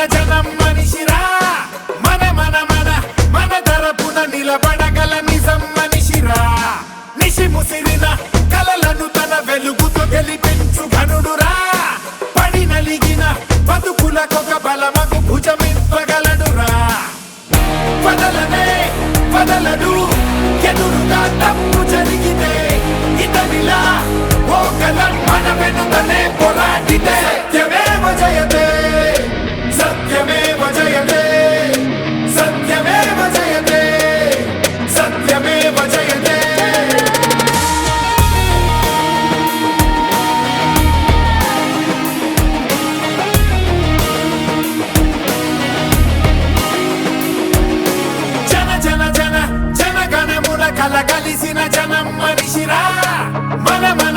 జనం మనిషిరా మన మన మన మన తరపున నిలబడగల నిజం మనిషిరా నిశి ముసిరిన కలలను తన వెలుగుతో గెలిపించు ఘనుడురా పడి నలిగిన బతుకులకొక బలమగు భుజమివ్వగలడురా వదలనే వదలడు ఎదురుగా తప్పు జరిగితే ఇతనిలా ఓకలం మన వెనుకనే పోరాడితే సత్యమేవ జయతే సత్యమేవ జయతే సత్యమేవ జయతే సత్యమేవ జయతే జన జన జన జనగణముల కలగలిసిన జనం మనిషిరా మన మన